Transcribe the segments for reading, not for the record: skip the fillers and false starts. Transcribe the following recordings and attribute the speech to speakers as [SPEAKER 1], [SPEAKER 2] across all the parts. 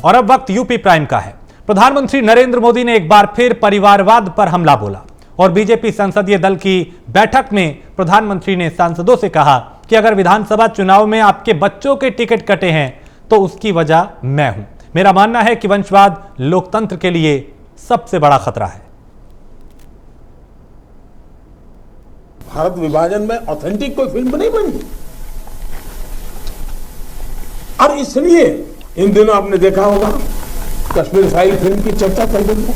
[SPEAKER 1] और अब वक्त यूपी प्राइम का है। प्रधानमंत्री नरेंद्र मोदी ने एक बार फिर परिवारवाद पर हमला बोला और बीजेपी संसदीय दल की बैठक में प्रधानमंत्री ने सांसदों से कहा कि अगर विधानसभा चुनाव में आपके बच्चों के टिकट कटे हैं तो उसकी वजह मैं हूं। मेरा मानना है कि वंशवाद लोकतंत्र के लिए सबसे बड़ा खतरा है।
[SPEAKER 2] भारत विभाजन में ऑथेंटिक कोई फिल्म नहीं बनी और इसलिए इन दिनों आपने देखा होगा कश्मीर फाइल फिल्म की चर्चा चल रही है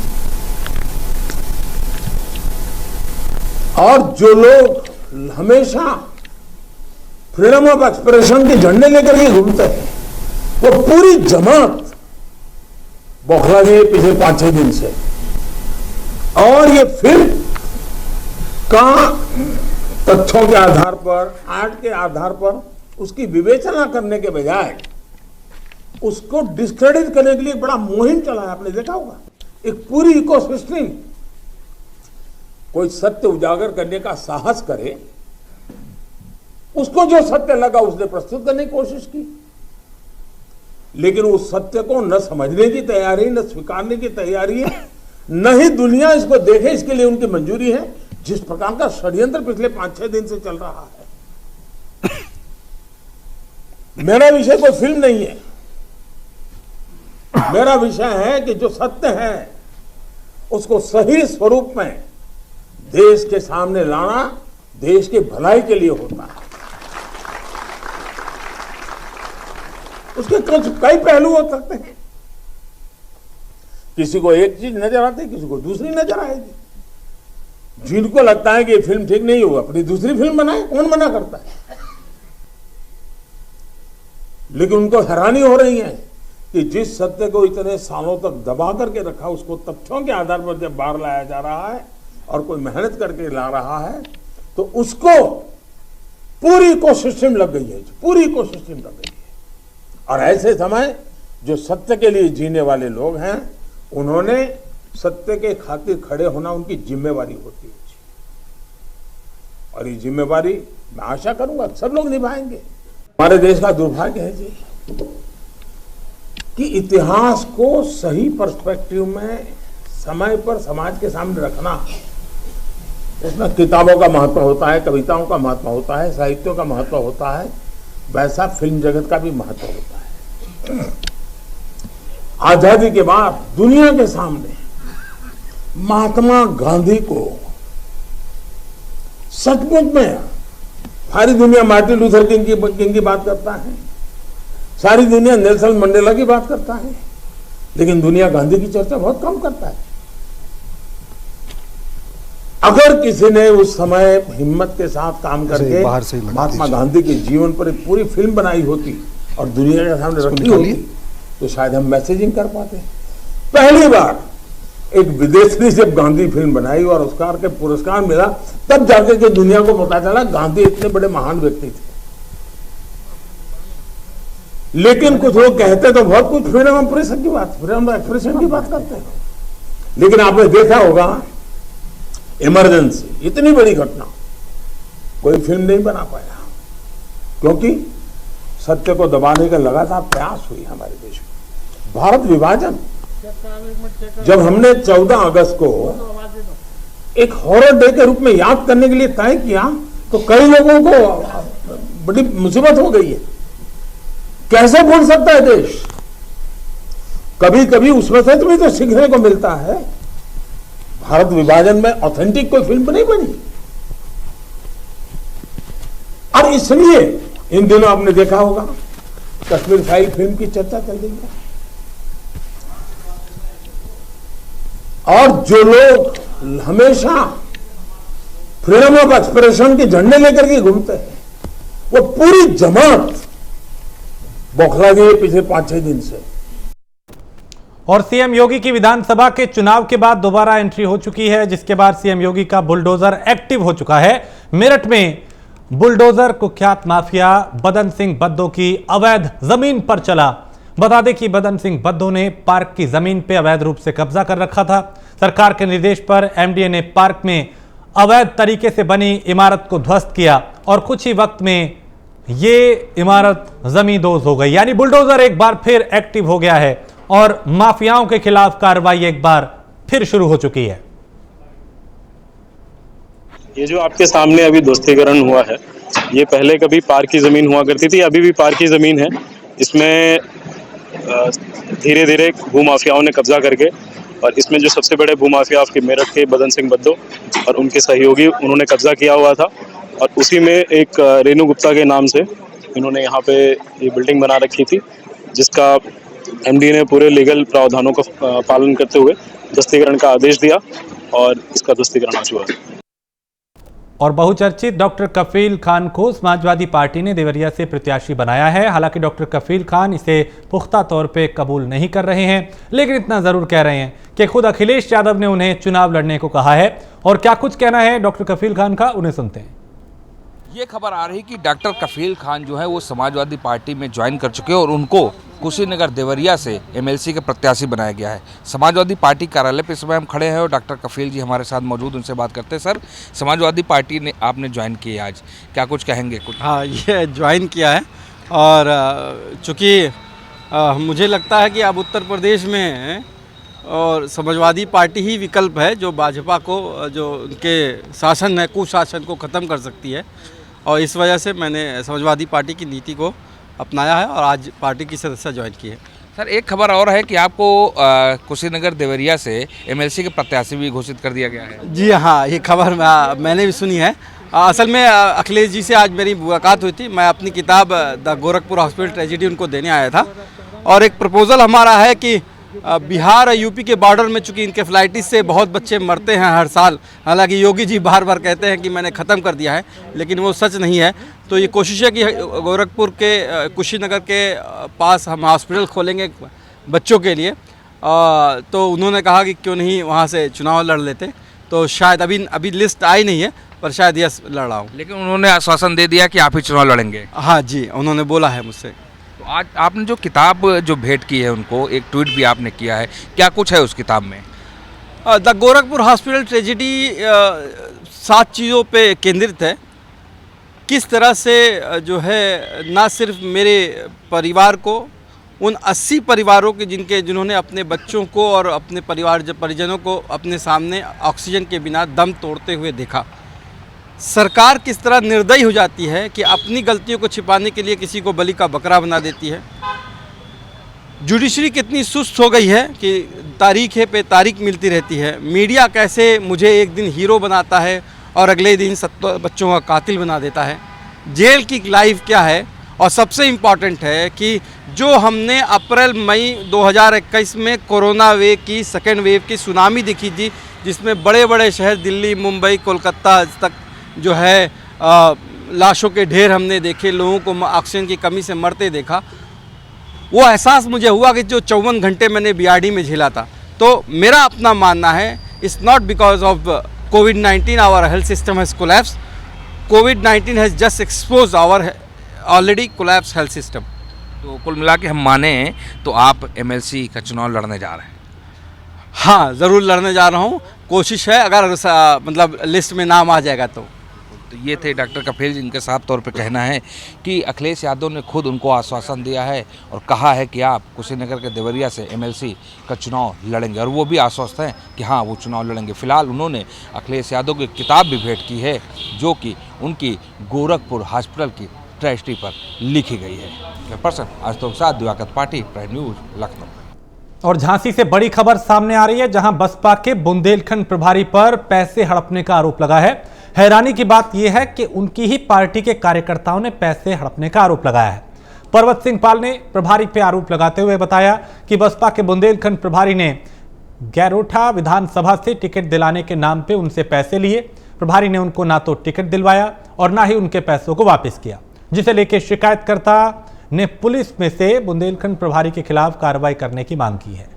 [SPEAKER 2] और जो लोग हमेशा फ्रीडम ऑफ एक्सप्रेशन के झंडे लेकर के घूमते हैं वो पूरी जमात बौखला गई है पिछले 5-6 दिन से। और ये फिल्म का तथ्यों के आधार पर, आर्ट के आधार पर उसकी विवेचना करने के बजाय उसको डिस्क्रेडिट करने के लिए बड़ा मुहिम चला है। आपने देखा होगा एक पूरी इकोसिस्टम कोई सत्य उजागर करने का साहस करे, उसको जो सत्य लगा उसने प्रस्तुत करने की कोशिश की, लेकिन उस सत्य को न समझने की तैयारी, न स्वीकारने की तैयारी है, न ही दुनिया इसको देखे इसके लिए उनकी मंजूरी है। जिस प्रकार का षड्यंत्र पिछले 5-6 दिन से चल रहा है। मेरा विषय कोई फिल्म नहीं है, मेरा विषय है कि जो सत्य है उसको सही स्वरूप में देश के सामने लाना देश की भलाई के लिए होता है। उसके कई पहलू हो सकते हैं, किसी को एक चीज नजर आती है, किसी को दूसरी नजर आएगी। जिनको लगता है कि ये फिल्म ठीक नहीं होगा अपनी दूसरी फिल्म बनाए, कौन मना करता है। लेकिन उनको हैरानी हो रही है कि जिस सत्य को इतने सालों तक दबा करके रखा उसको तथ्यों के आधार पर जब बाहर लाया जा रहा है और कोई मेहनत करके ला रहा है तो उसको पूरी इकोसिस्टम लग गई है, पूरी इकोसिस्टम लग गई है। और ऐसे समय जो सत्य के लिए जीने वाले लोग हैं उन्होंने सत्य के खातिर खड़े होना उनकी जिम्मेवारी होती है और ये जिम्मेवारी मैं आशा करूंगा सब लोग निभाएंगे। हमारे देश का दुर्भाग्य है जी कि इतिहास को सही पर्सपेक्टिव में समय पर समाज के सामने रखना, उसमें किताबों का महत्व होता है, कविताओं का महत्व होता है, साहित्यों का महत्व होता है, वैसा फिल्म जगत का भी महत्व होता है। आजादी के बाद दुनिया के सामने महात्मा गांधी को सचमुच में सारी दुनिया मार्टिन लूथर किंग की बात करता है, सारी दुनिया नेल्सन मंडेला की बात करता है, लेकिन दुनिया गांधी की चर्चा बहुत कम करता है। अगर किसी ने उस समय हिम्मत के साथ काम करके महात्मा गांधी के जीवन पर एक पूरी फिल्म बनाई होती और दुनिया के सामने रखी होती तो शायद हम मैसेजिंग कर पाते। पहली बार एक विदेशी जब गांधी फिल्म बनाई और ऑस्कर के पुरस्कार मिला तब जाके के दुनिया को पता चला गांधी इतने बड़े महान व्यक्ति थे। लेकिन कुछ लोग कहते तो बहुत कुछ फ्रीडम ऑफ एक्सप्रेशन की बात करते हैं, लेकिन आपने देखा होगा इमरजेंसी इतनी बड़ी घटना कोई फिल्म नहीं बना पाया क्योंकि सत्य को दबाने का लगातार प्रयास हुई हमारे देश में। भारत विभाजन जब हमने 14 अगस्त को एक हॉरर डे के रूप में याद करने के लिए तय किया तो कई लोगों को बड़ी मुसीबत हो गई है। कैसे भूल सकता है देश? कभी कभी उसमें से भी तो सीखने को मिलता है। भारत विभाजन में ऑथेंटिक कोई फिल्म नहीं बनी और इसलिए इन दिनों आपने देखा होगा कश्मीर फाइल फिल्म की चर्चा चल रही है और जो लोग हमेशा फ्रीडम ऑफ एक्सप्रेशन के झंडे लेकर के घूमते हैं वो पूरी जमात बौखला गई है पिछले 5-6 दिन से।
[SPEAKER 1] और सीएम योगी की विधानसभा के चुनाव के बाद दोबारा एंट्री हो चुकी है, जिसके बाद सीएम योगी का बुलडोजर एक्टिव हो चुका है। मेरठ में बुलडोजर कुख्यात माफिया बदन सिंह बद्दो की अवैध जमीन पर चला। बता दें कि बदन सिंह बद्दो ने पार्क की जमीन पर अवैध रूप से कब्जा कर रखा था। सरकार के निर्देश पर एमडीए ने पार्क में अवैध तरीके से बनी इमारत को ध्वस्त किया और कुछ ही वक्त में ये इमारत जमींदोज हो गई। यानी बुलडोजर एक बार फिर एक्टिव हो गया है और माफियाओं के खिलाफ कार्रवाई एक बार फिर शुरू हो चुकी है।
[SPEAKER 3] ये जो आपके सामने अभी ध्वस्तीकरण हुआ है, ये पहले कभी पार्क की जमीन हुआ करती थी, अभी भी पार्क की जमीन है। इसमें धीरे धीरे भूमाफियाओं ने कब्जा करके, और इसमें जो सबसे बड़े भूमाफिया आपके मेरठ के बदन सिंह बद्दो और उनके सहयोगी, उन्होंने कब्जा किया हुआ था। और उसी में एक रेणु गुप्ता के नाम से इन्होंने यहाँ पे ये बिल्डिंग बना रखी थी, जिसका एमडी ने पूरे लीगल प्रावधानों का पालन करते हुए ध्वस्तीकरण का आदेश दिया और इसका ध्वस्तीकरण आज हुआ।
[SPEAKER 1] और बहुचर्चित डॉक्टर कफील खान को समाजवादी पार्टी ने देवरिया से प्रत्याशी बनाया है। हालांकि डॉक्टर कफील खान इसे पुख्ता तौर पे कबूल नहीं कर रहे हैं, लेकिन इतना जरूर कह रहे हैं कि खुद अखिलेश यादव ने उन्हें चुनाव लड़ने को कहा है। और क्या कुछ कहना है डॉक्टर कफील खान का, उन्हें सुनते हैं।
[SPEAKER 4] ये खबर आ रही कि डॉक्टर कफील खान जो है वो समाजवादी पार्टी में ज्वाइन कर चुके हैं और उनको कुशीनगर देवरिया से एमएलसी के प्रत्याशी बनाया गया है। समाजवादी पार्टी कार्यालय पे इस समय हम खड़े हैं और डॉक्टर कफील जी हमारे साथ मौजूद, उनसे बात करते हैं। सर, समाजवादी पार्टी ने आपने ज्वाइन की है आज, क्या कुछ कहेंगे? कुछ
[SPEAKER 5] हाँ, ये ज्वाइन किया है और चूँकि मुझे लगता है कि अब उत्तर प्रदेश में और समाजवादी पार्टी ही विकल्प है जो भाजपा को, जो उनके शासन है, कुशासन को ख़त्म कर सकती है। और इस वजह से मैंने समाजवादी पार्टी की नीति को अपनाया है और आज पार्टी की सदस्य ज्वाइन की है।
[SPEAKER 4] सर, एक खबर और है कि आपको कुशीनगर देवरिया से एमएलसी के प्रत्याशी भी घोषित कर दिया गया है।
[SPEAKER 5] जी हाँ, ये खबर मैंने भी सुनी है। असल में अखिलेश जी से आज मेरी मुलाकात हुई थी। मैं अपनी किताब द गोरखपुर हॉस्पिटल ट्रेजेडी उनको देने आया था और एक प्रपोज़ल हमारा है कि बिहार और यूपी के बॉर्डर में चूँकि इंकेफ्लाइटिस से बहुत बच्चे मरते हैं हर साल, हालांकि योगी जी बार बार कहते हैं कि मैंने ख़त्म कर दिया है, लेकिन वो सच नहीं है। तो ये कोशिश है कि गोरखपुर के कुशीनगर के पास हम हॉस्पिटल खोलेंगे बच्चों के लिए। तो उन्होंने कहा कि क्यों नहीं वहाँ से चुनाव लड़ लेते। तो शायद अभी लिस्ट आई नहीं है, पर शायद यस लड़ रहा हूँ।
[SPEAKER 4] लेकिन उन्होंने आश्वासन दे दिया कि आप ही चुनाव लड़ेंगे।
[SPEAKER 5] हाँ जी, उन्होंने बोला है मुझसे।
[SPEAKER 4] तो आज आपने जो किताब जो भेंट की है उनको, एक ट्वीट भी आपने किया है, क्या कुछ है उस किताब में?
[SPEAKER 5] द गोरखपुर हॉस्पिटल ट्रेजेडी 7 चीज़ों पे केंद्रित है। किस तरह से जो है ना सिर्फ मेरे परिवार को, उन 80 परिवारों के जिन्होंने अपने बच्चों को और अपने परिजनों को अपने सामने ऑक्सीजन के बिना दम तोड़ते हुए देखा। सरकार किस तरह निर्दयी हो जाती है कि अपनी गलतियों को छिपाने के लिए किसी को बलि का बकरा बना देती है। जुडिशरी कितनी सुस्त हो गई है कि तारीख पे तारीख मिलती रहती है। मीडिया कैसे मुझे एक दिन हीरो बनाता है और अगले दिन 70 बच्चों का कातिल बना देता है। जेल की लाइफ क्या है। और सबसे इम्पॉर्टेंट है कि जो हमने अप्रैल मई 2021 में कोरोना वेव की सेकेंड वेव की सुनामी दिखी थी, जिसमें बड़े बड़े शहर दिल्ली, मुंबई, कोलकाता तक जो है लाशों के ढेर हमने देखे, लोगों को ऑक्सीजन की कमी से मरते देखा। वो एहसास मुझे हुआ कि जो 54 घंटे मैंने बीआरडी में झेला था। तो मेरा अपना मानना है, इट्स नॉट बिकॉज ऑफ कोविड-19 our health system has collapse. कोविड-19 has just expose our already collapse health system.
[SPEAKER 4] तो कुल मिला के हम माने तो आप एमएलसी का चुनाव लड़ने जा रहे हैं?
[SPEAKER 5] हाँ, ज़रूर लड़ने जा रहा हूँ। कोशिश है अगर मतलब लिस्ट में नाम आ जाएगा तो।
[SPEAKER 4] ये थे डॉक्टर कफील, जिनके साफ तौर पे कहना है कि अखिलेश यादव ने खुद उनको आश्वासन दिया है और कहा है कि आप कुशीनगर के देवरिया से एमएलसी का चुनाव लड़ेंगे, और वो भी आश्वस्त हैं कि हाँ वो चुनाव लड़ेंगे। फिलहाल उन्होंने अखिलेश यादव की किताब भी भेंट की है, जो कि उनकी गोरखपुर हॉस्पिटल की ट्रेजेडी पर लिखी गई है। पर्सन आज तो साथ Diwakar party, prime news, Lucknow.
[SPEAKER 1] और झांसी से बड़ी खबर सामने आ रही है, जहां बसपा के बुंदेलखंड प्रभारी पर पैसे हड़पने का आरोप लगा है। हैरानी की बात यह है कि उनकी ही पार्टी के कार्यकर्ताओं ने पैसे हड़पने का आरोप लगाया है। पर्वत सिंह पाल ने प्रभारी पर आरोप लगाते हुए बताया कि बसपा के बुंदेलखंड प्रभारी ने गैरोठा विधानसभा से टिकट दिलाने के नाम पे उनसे पैसे लिए। प्रभारी ने उनको ना तो टिकट दिलवाया और ना ही उनके पैसों को वापस किया, जिसे लेकर शिकायतकर्ता ने पुलिस में से बुंदेलखंड प्रभारी के खिलाफ कार्रवाई करने की मांग की है।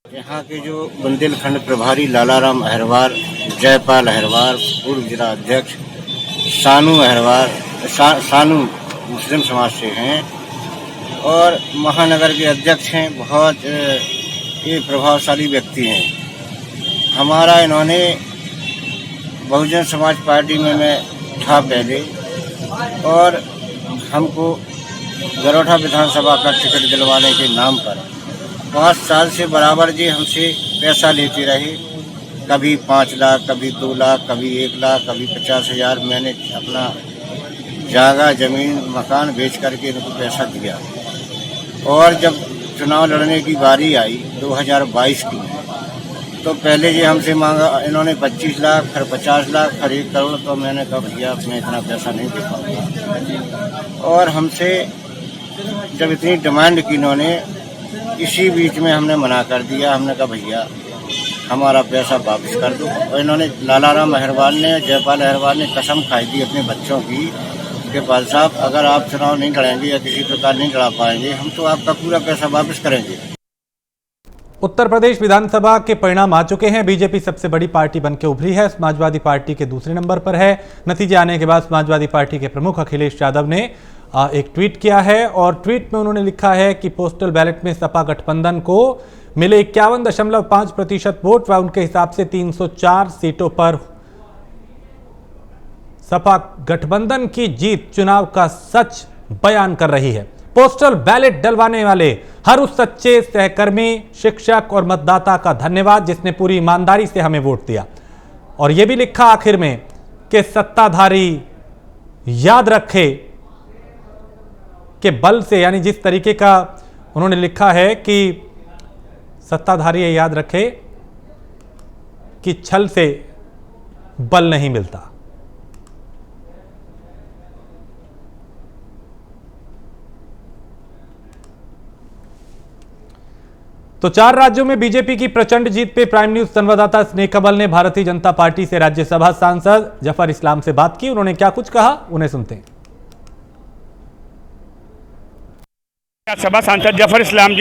[SPEAKER 6] यहाँ के जो बुंदेलखंड प्रभारी लालाराम अहरवार, जयपाल अहरवार, पूर्व जिला अध्यक्ष सानू अहरवार, सानू मुस्लिम समाज से हैं और महानगर के अध्यक्ष हैं। बहुत ये प्रभावशाली व्यक्ति हैं। हमारा इन्होंने बहुजन समाज पार्टी में मैं था पहले, और हमको गरोठा विधानसभा का टिकट दिलवाने के नाम पर 5 साल से बराबर जी हमसे पैसा लेते रहे। कभी 5 लाख, कभी 2 लाख, कभी 1 लाख, कभी 50,000। मैंने अपना जगह, ज़मीन, मकान बेच करके इनको पैसा दिया। और जब चुनाव लड़ने की बारी आई 2022 की, तो पहले ये हमसे मांगा इन्होंने 25 लाख, फिर 50 लाख, फिर 1 करोड़। तो मैंने कहा भैया मैं इतना पैसा नहीं दे पाऊँगा। और हमसे जब इतनी डिमांड की इन्होंने, इसी बीच में हमने मना कर दिया। हमने कहा भैया हमारा पैसा वापस कर दो। और इन्होंने लालाराम अहिरवार ने, जयपाल अहिरवार ने कसम खाई थी अपने बच्चों की कि पाल साहब अगर आप चुनाव नहीं लड़ेंगे या किसी प्रकार नहीं लड़ा पाएंगे, हम तो आपका पूरा पैसा वापस करेंगे।
[SPEAKER 1] उत्तर प्रदेश विधानसभा के परिणाम आ चुके हैं। बीजेपी सबसे बड़ी पार्टी बनकर उभरी है, समाजवादी पार्टी के दूसरे नंबर पर है। नतीजे आने के बाद समाजवादी पार्टी के प्रमुख अखिलेश यादव ने एक ट्वीट किया है और ट्वीट में उन्होंने लिखा है कि पोस्टल बैलेट में सपा गठबंधन को मिले 51.5% वोट व उनके हिसाब से 304 सीटों पर सपा गठबंधन की जीत चुनाव का सच बयान कर रही है। पोस्टल बैलेट डलवाने वाले हर उस सच्चे सहकर्मी, शिक्षक और मतदाता का धन्यवाद जिसने पूरी ईमानदारी से हमें वोट दिया। और यह भी लिखा आखिर में कि सत्ताधारी याद रखे कि बल से, यानी जिस तरीके का उन्होंने लिखा है कि सत्ताधारी ये याद रखे कि छल से बल नहीं मिलता। तो 4 राज्यों में बीजेपी की प्रचंड जीत पे प्राइम न्यूज संवाददाता स्नेह कमल ने भारतीय जनता पार्टी से राज्यसभा सांसद जफर इस्लाम से बात की। उन्होंने क्या कुछ कहा, उन्हें सुनते हैं।
[SPEAKER 7] सभा सांसद जफर इस्लाम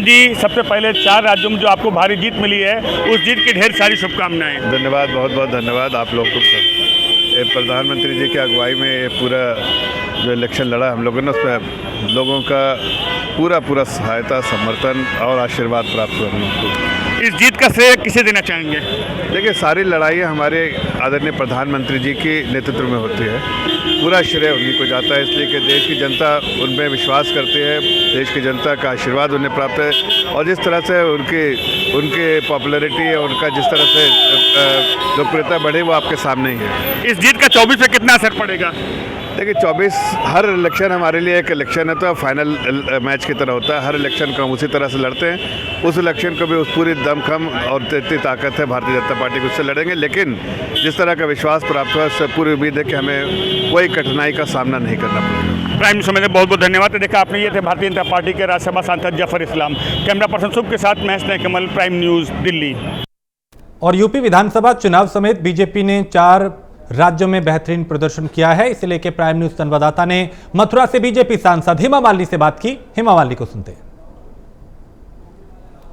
[SPEAKER 7] जी, सबसे पहले 4 राज्यों में जो आपको भारी जीत मिली है, उस जीत की ढेर सारी शुभकामनाएं।
[SPEAKER 8] धन्यवाद, बहुत बहुत धन्यवाद आप लोग को। प्रधानमंत्री जी की अगुवाई में ये पूरा जो इलेक्शन लड़ा हम लोगों ने, उसमें लोगों का पूरा सहायता, समर्थन और आशीर्वाद प्राप्त हुआ हम लोग को।
[SPEAKER 7] इस जीत का श्रेय किसे देना चाहेंगे?
[SPEAKER 8] देखिए, सारी लड़ाइयाँ हमारे आदरणीय प्रधानमंत्री जी के नेतृत्व में होती है। पूरा श्रेय उन्हीं को जाता है, इसलिए कि देश की जनता उनमें विश्वास करती है, देश की जनता का आशीर्वाद उन्हें प्राप्त है। और जिस तरह से उनके पॉपुलैरिटी है, उनका जिस तरह से लोकप्रियता बढ़ी, वो आपके सामने ही है।
[SPEAKER 7] इस जीत का 24 पे कितना असर पड़ेगा?
[SPEAKER 8] देखिए, 24 हर इलेक्शन हमारे लिए एक इलेक्शन है, तो फाइनल मैच की तरह होता है। हर इलेक्शन को हम उसी तरह से लड़ते हैं। उस इलेक्शन को भी उस पूरी दमखम और इतनी ताकत है भारतीय जनता पार्टी को, उससे लड़ेंगे। लेकिन जिस तरह का विश्वास प्राप्त हुआ, उससे पूरी उम्मीद है कि हमें कोई कठिनाई का सामना नहीं करना पड़ेगा।
[SPEAKER 7] प्राइम न्यूज़ में बहुत बहुत धन्यवाद। देखा आपने, ये थे भारतीय जनता पार्टी के राज्यसभा सांसद जफर इस्लाम। कैमरा पर्सन शुभ के साथ मैं स्नेह कमल, प्राइम न्यूज़, दिल्ली।
[SPEAKER 1] और यूपी विधानसभा चुनाव समेत बीजेपी ने 4 राज्यों में बेहतरीन प्रदर्शन किया है। इसे लेकर प्राइम न्यूज संवाददाता ने मथुरा से बीजेपी सांसद हेमा मालिनी से बात की। हेमा मालिनी को सुनते हैं।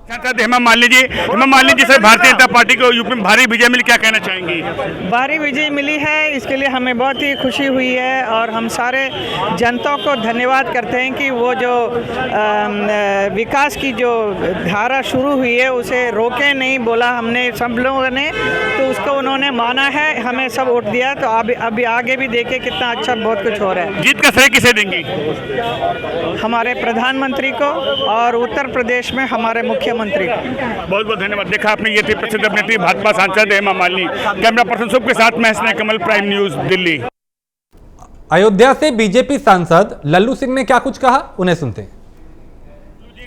[SPEAKER 7] सांसद हेमा मालिनी जी से भारतीय जनता पार्टी को यूपी में भारी विजय मिली, क्या कहना चाहेंगी?
[SPEAKER 9] भारी विजय मिली है, इसके लिए हमें बहुत ही खुशी हुई है और हम सारे जनता को धन्यवाद करते हैं कि वो जो विकास की जो धारा शुरू हुई है उसे रोके नहीं, बोला हमने सब लोगों ने, तो उसको उन्होंने माना है, हमें सब वोट दिया। तो अभी आगे भी देखे कितना अच्छा बहुत कुछ हो रहा है।
[SPEAKER 7] जीत का श्रेय किसे देंगी?
[SPEAKER 9] हमारे प्रधानमंत्री को और उत्तर प्रदेश में हमारे मुख्यमंत्री।
[SPEAKER 7] बहुत बहुत धन्यवाद। देखा आपने, ये थी प्रसिद्ध अभिनेत्री भाजपा सांसद हेमा मालिनी। कैमरा पर्सन शुभ के साथ मैं स्नेह कमल, प्राइम न्यूज, दिल्ली।
[SPEAKER 1] अयोध्या से बीजेपी सांसद लल्लू सिंह ने क्या कुछ कहा, उन्हें सुनते हैं।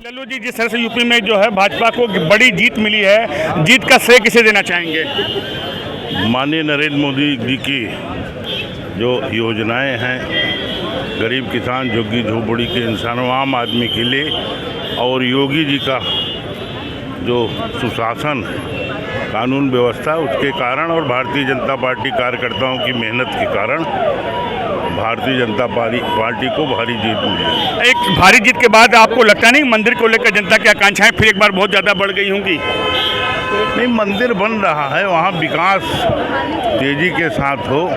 [SPEAKER 7] लल्लू जी, जिस तरह से यूपी में जो है भाजपा को बड़ी जीत मिली है, जीत का श्रेय किसे देना चाहेंगे?
[SPEAKER 10] माननीय नरेंद्र मोदी जी की जो योजनाएं हैं, गरीब किसान, झुग्गी झोपड़ी के इंसानों, आम आदमी के लिए, और योगी जी का जो सुशासन, कानून व्यवस्था, उसके कारण और भारतीय जनता पार्टी कार्यकर्ताओं की मेहनत के कारण भारतीय जनता पार्टी को भारी जीत मिली।
[SPEAKER 7] एक भारी जीत के बाद आपको लगता नहीं मंदिर को लेकर जनता की आकांक्षाएं फिर एक बार बहुत ज़्यादा बढ़ गई होंगी?
[SPEAKER 10] नहीं, मंदिर बन रहा है, वहाँ विकास तेजी के साथ हो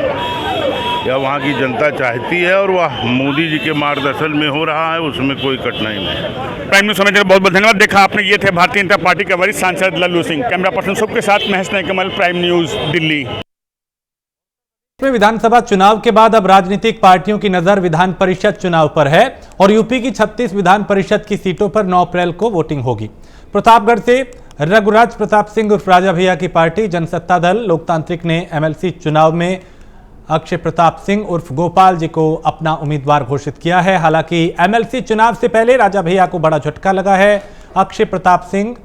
[SPEAKER 10] या वहाँ की जनता चाहती है और वह मोदी जी के मार्गदर्शन में हो रहा है, उसमें कोई कठिनाई नहीं।
[SPEAKER 7] प्राइम न्यूज़ समझने बहुत बहुत धन्यवाद। देखा आपने, ये थे भारतीय जनता पार्टी के वरिष्ठ सांसद लल्लू सिंह। कैमरा पर्सन शुभ के साथ मैं स्नेह कमल, प्राइम न्यूज़, दिल्ली।
[SPEAKER 1] में विधानसभा चुनाव के बाद अब राजनीतिक पार्टियों की नजर विधान परिषद चुनाव पर है और यूपी की 36 विधान परिषद की सीटों पर 9 अप्रैल को वोटिंग होगी। प्रतापगढ़ से रघुराज प्रताप सिंह उर्फ राजा भैया की पार्टी जनसत्ता दल लोकतांत्रिक ने एमएलसी चुनाव में अक्षय प्रताप सिंह उर्फ गोपाल जी को अपना उम्मीदवार घोषित किया है। हालांकि एमएलसी चुनाव से पहले राजा भैया को बड़ा झटका लगा है। अक्षय प्रताप सिंह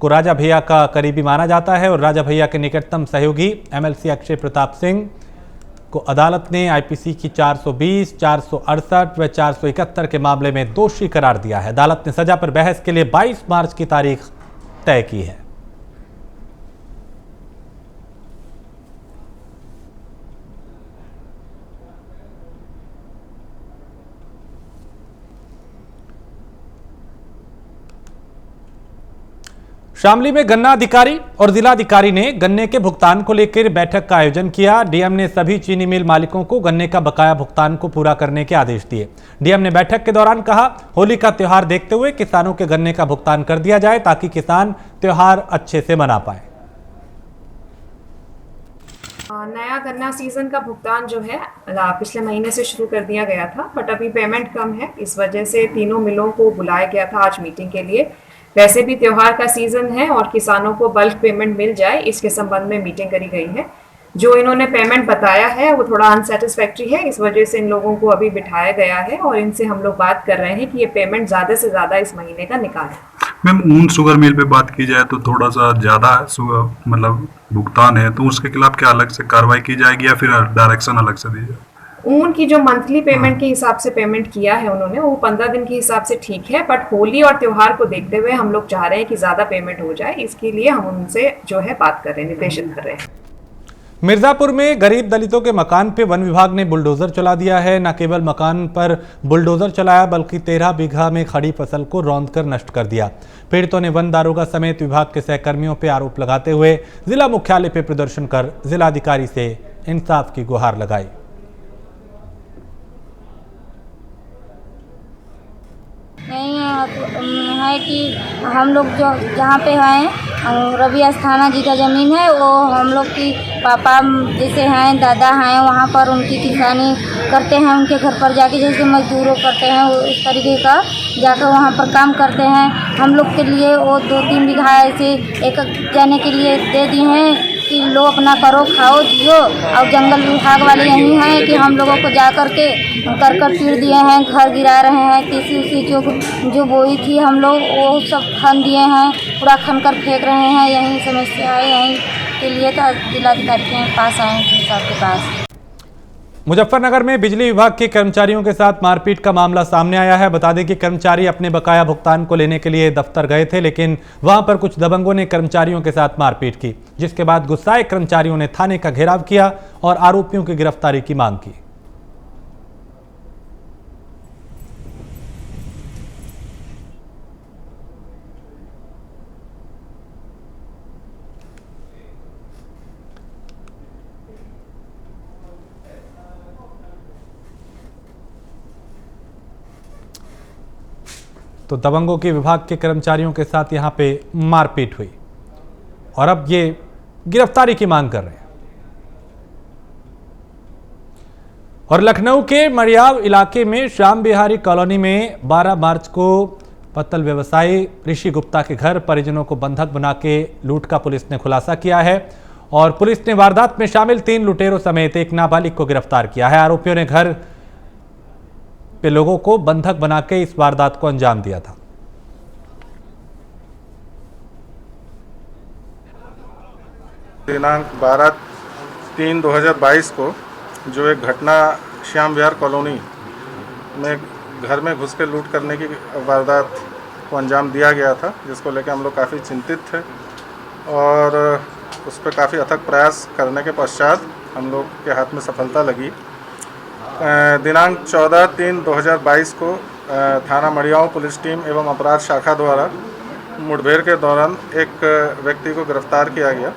[SPEAKER 1] को राजा भैया का करीबी माना जाता है और राजा भैया के निकटतम सहयोगी एमएलसी अक्षय प्रताप सिंह को अदालत ने आईपीसी की 420, 468 व 471 के मामले में दोषी करार दिया है। अदालत ने सजा पर बहस के लिए 22 मार्च की तारीख तय की है। शामली में गन्ना अधिकारी और जिलाधिकारी ने गन्ने के भुगतान को लेकर बैठक का आयोजन किया। डीएम ने सभी चीनी मिल मालिकों को गन्ने का बकाया भुगतान को पूरा करने के आदेश दिए। डीएम ने बैठक के दौरान कहा, होली का त्योहार देखते हुए किसानों के गन्ने का भुगतान कर दिया जाए ताकि किसान त्योहार अच्छे से मना पाए।
[SPEAKER 11] नया गन्ना सीजन का भुगतान जो है पिछले महीने से शुरू कर दिया गया था, बट अभी पेमेंट कम है। इस वजह से तीनों मिलों को बुलाया गया था आज मीटिंग के लिए। वैसे भी त्योहार का सीजन है और किसानों को बल्क पेमेंट मिल जाए, इसके संबंध में मीटिंग करी गई है। जो इन्होंने पेमेंट बताया है वो थोड़ा अनसेटिस्फैक्ट्री है, इस वजह से इन लोगों को अभी बिठाया गया है और इनसे हम लोग बात कर रहे हैं कि ये पेमेंट ज़्यादा से ज़्यादा इस महीने का निकालें।
[SPEAKER 12] मैम, ऊन शुगर मिल पे बात की जाए तो थोड़ा सा ज़्यादा मतलब भुगतान है, तो उसके खिलाफ क्या अलग से कार्रवाई की जाएगी या फिर डायरेक्शन अलग से दी जाए?
[SPEAKER 11] ऊन की जो मंथली पेमेंट के हिसाब से पेमेंट किया है उन्होंने, वो 15 दिन के हिसाब से ठीक है, बट होली और त्योहार को देखते हुए हम लोग चाह रहे हैं कि ज़्यादा पेमेंट हो जाए। इसके लिए हम उनसे जो है बात कर रहे हैं, निर्देशित कर रहे हैं।
[SPEAKER 1] मिर्जापुर में गरीब दलितों के मकान पे वन विभाग ने बुलडोजर चला दिया है। न केवल मकान पर बुलडोजर चलाया बल्कि 13 बीघा में खड़ी फसल को रौंदकर नष्ट कर दिया। पीड़ितों ने वन दारोगा समेत विभाग के सहकर्मियों पर आरोप लगाते हुए जिला मुख्यालय पे प्रदर्शन कर जिलाधिकारी से इंसाफ की गुहार लगाई।
[SPEAKER 13] नहीं है कि हम लोग जो जहाँ पे हैं रवि अस्थाना जी का ज़मीन है, वो हम लोग की पापा जैसे हैं, दादा हैं, वहाँ पर उनकी किसानी करते हैं। उनके घर पर जाके जैसे मजदूरों करते हैं उस तरीके का जाकर वहाँ पर काम करते हैं। हम लोग के लिए वो 2-3 बीघा ऐसे एक जाने के लिए दे दिए हैं कि लो अपना करो, खाओ, जियो। और जंगल विभाग वाले यही हैं कि हम लोगों को जा कर के करकट चीर दिए हैं, घर गिरा रहे हैं, किसी उसी जो बोई थी हम लोग वो सब खन दिए हैं, पूरा खन कर फेंक रहे हैं। यही समस्या है, यहीं के लिए तो जिलाधिकारी के पास आए हैं, साहब के पास।
[SPEAKER 1] मुजफ्फरनगर में बिजली विभाग के कर्मचारियों के साथ मारपीट का मामला सामने आया है। बता दें कि कर्मचारी अपने बकाया भुगतान को लेने के लिए दफ्तर गए थे, लेकिन वहां पर कुछ दबंगों ने कर्मचारियों के साथ मारपीट की, जिसके बाद गुस्साए कर्मचारियों ने थाने का घेराव किया और आरोपियों की गिरफ्तारी की मांग की। तो दबंगों के विभाग के कर्मचारियों के साथ यहां पे मारपीट हुई और अब ये गिरफ्तारी की मांग कर रहे हैं। और लखनऊ के मरियाव इलाके में श्याम बिहारी कॉलोनी में 12 मार्च को पत्तल व्यवसायी ऋषि गुप्ता के घर परिजनों को बंधक बना के लूट का पुलिस ने खुलासा किया है और पुलिस ने वारदात में शामिल 3 लुटेरों समेत एक नाबालिग को गिरफ्तार किया है। आरोपियों ने घर पे लोगों को बंधक बना के इस वारदात को अंजाम दिया था।
[SPEAKER 14] दिनांक 12/3/2022 को जो एक घटना श्याम विहार कॉलोनी में घर में घुस के लूट करने की वारदात को अंजाम दिया गया था, जिसको लेकर हम लोग काफ़ी चिंतित थे और उस पर काफ़ी अथक प्रयास करने के पश्चात हम लोग के हाथ में सफलता लगी। दिनांक 14/3/2022 को थाना मड़ियाओं पुलिस टीम एवं अपराध शाखा द्वारा मुठभेड़ के दौरान एक व्यक्ति को गिरफ्तार किया गया,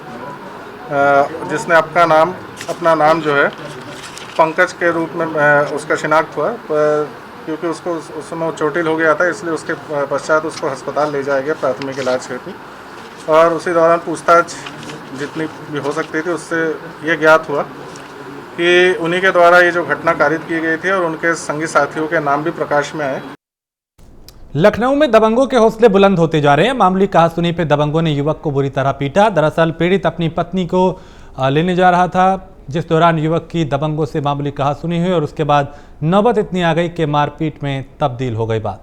[SPEAKER 14] जिसने अपना नाम जो है पंकज के रूप में उसका शिनाख्त हुआ, क्योंकि उसको उस समय चोटिल हो गया था, इसलिए उसके पश्चात उसको अस्पताल ले जाया गया प्राथमिक इलाज हेतु। और उसी दौरान पूछताछ जितनी भी हो सकती थी उससे ये ज्ञात हुआ कि उन्हीं के द्वारा ये जो घटना कारित की गई थी और उनके संगी साथियों के नाम भी प्रकाश में आए।
[SPEAKER 1] लखनऊ में दबंगों के हौसले बुलंद होते जा रहे हैं। मामूली कहासुनी पे दबंगों ने युवक को बुरी तरह पीटा। दरअसल पीड़ित अपनी पत्नी को लेने जा रहा था, जिस दौरान युवक की दबंगों से मामूली कहासुनी हुई और उसके बाद नौबत इतनी आ गई कि मारपीट में तब्दील हो गई बात।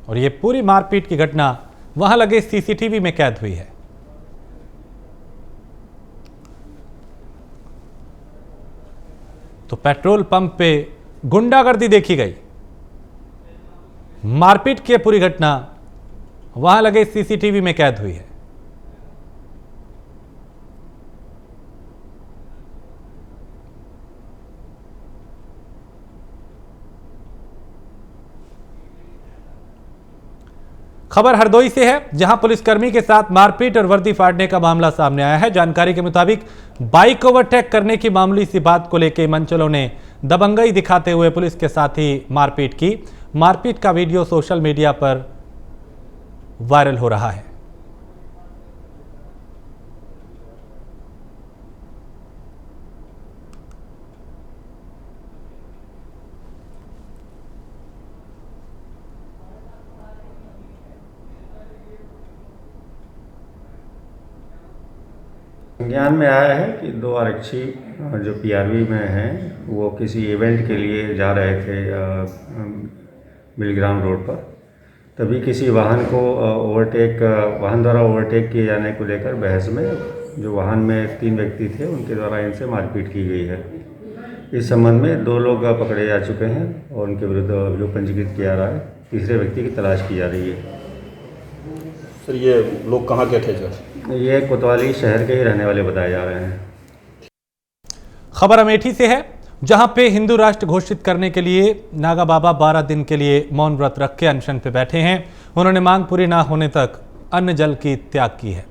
[SPEAKER 1] और ये पूरी मारपीट की घटना वहां लगे सीसीटीवी में कैद हुई है। तो पेट्रोल पंप पे गुंडागर्दी देखी गई। मारपीट की पूरी घटना वहां लगे सीसीटीवी में कैद हुई है। खबर हरदोई से है, जहां पुलिसकर्मी के साथ मारपीट और वर्दी फाड़ने का मामला सामने आया है। जानकारी के मुताबिक बाइक ओवरटेक करने की मामूली सी बात को लेकर मंचलों ने दबंगई दिखाते हुए पुलिस के साथ ही मारपीट की। मारपीट का वीडियो सोशल मीडिया पर वायरल हो रहा है।
[SPEAKER 15] संज्ञान में आया है कि 2 आरक्षी जो पीआरवी में हैं वो किसी इवेंट के लिए जा रहे थे बिलग्राम रोड पर। तभी किसी वाहन को वाहन द्वारा ओवरटेक किए जाने को लेकर बहस में जो वाहन में 3 व्यक्ति थे उनके द्वारा इनसे मारपीट की गई है। इस संबंध में 2 लोग पकड़े जा चुके हैं और उनके विरुद्ध अभियोग पंजीकृत किया जा रहा है। तीसरे व्यक्ति की तलाश की जा रही है।
[SPEAKER 16] सर ये लोग कहाँ के थे सर?
[SPEAKER 15] ये कोतवाली शहर के ही रहने वाले बताए जा रहे हैं।
[SPEAKER 1] खबर अमेठी से है, जहां पे हिंदू राष्ट्र घोषित करने के लिए नागा बाबा 12 दिन के लिए मौन व्रत रख के अनशन पे बैठे हैं। उन्होंने मांग पूरी ना होने तक अन्न जल की त्याग की है।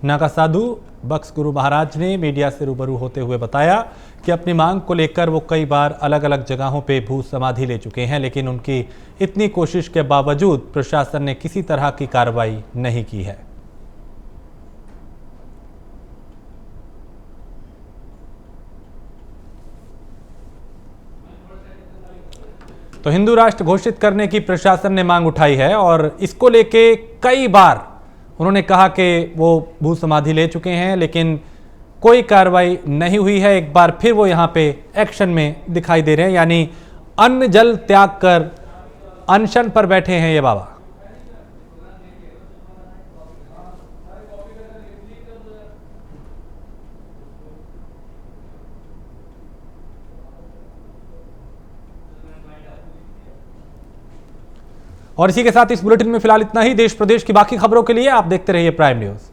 [SPEAKER 1] नागा साधु बक्स गुरु महाराज ने मीडिया से रूबरू होते हुए बताया कि अपनी मांग को लेकर वो कई बार अलग अलग जगहों पे भू समाधि ले चुके हैं, लेकिन उनकी इतनी कोशिश के बावजूद प्रशासन ने किसी तरह की कार्रवाई नहीं की है। तो हिंदू राष्ट्र घोषित करने की प्रशासन ने मांग उठाई है और इसको लेके कई बार उन्होंने कहा कि वो भू समाधि ले चुके हैं, लेकिन कोई कार्रवाई नहीं हुई है। एक बार फिर वो यहाँ पे एक्शन में दिखाई दे रहे हैं, यानी अन्न जल त्याग कर अनशन पर बैठे हैं ये बाबा। और इसी के साथ इस बुलेटिन में फिलहाल इतना ही। देश प्रदेश की बाकी खबरों के लिए आप देखते रहिए प्राइम न्यूज़।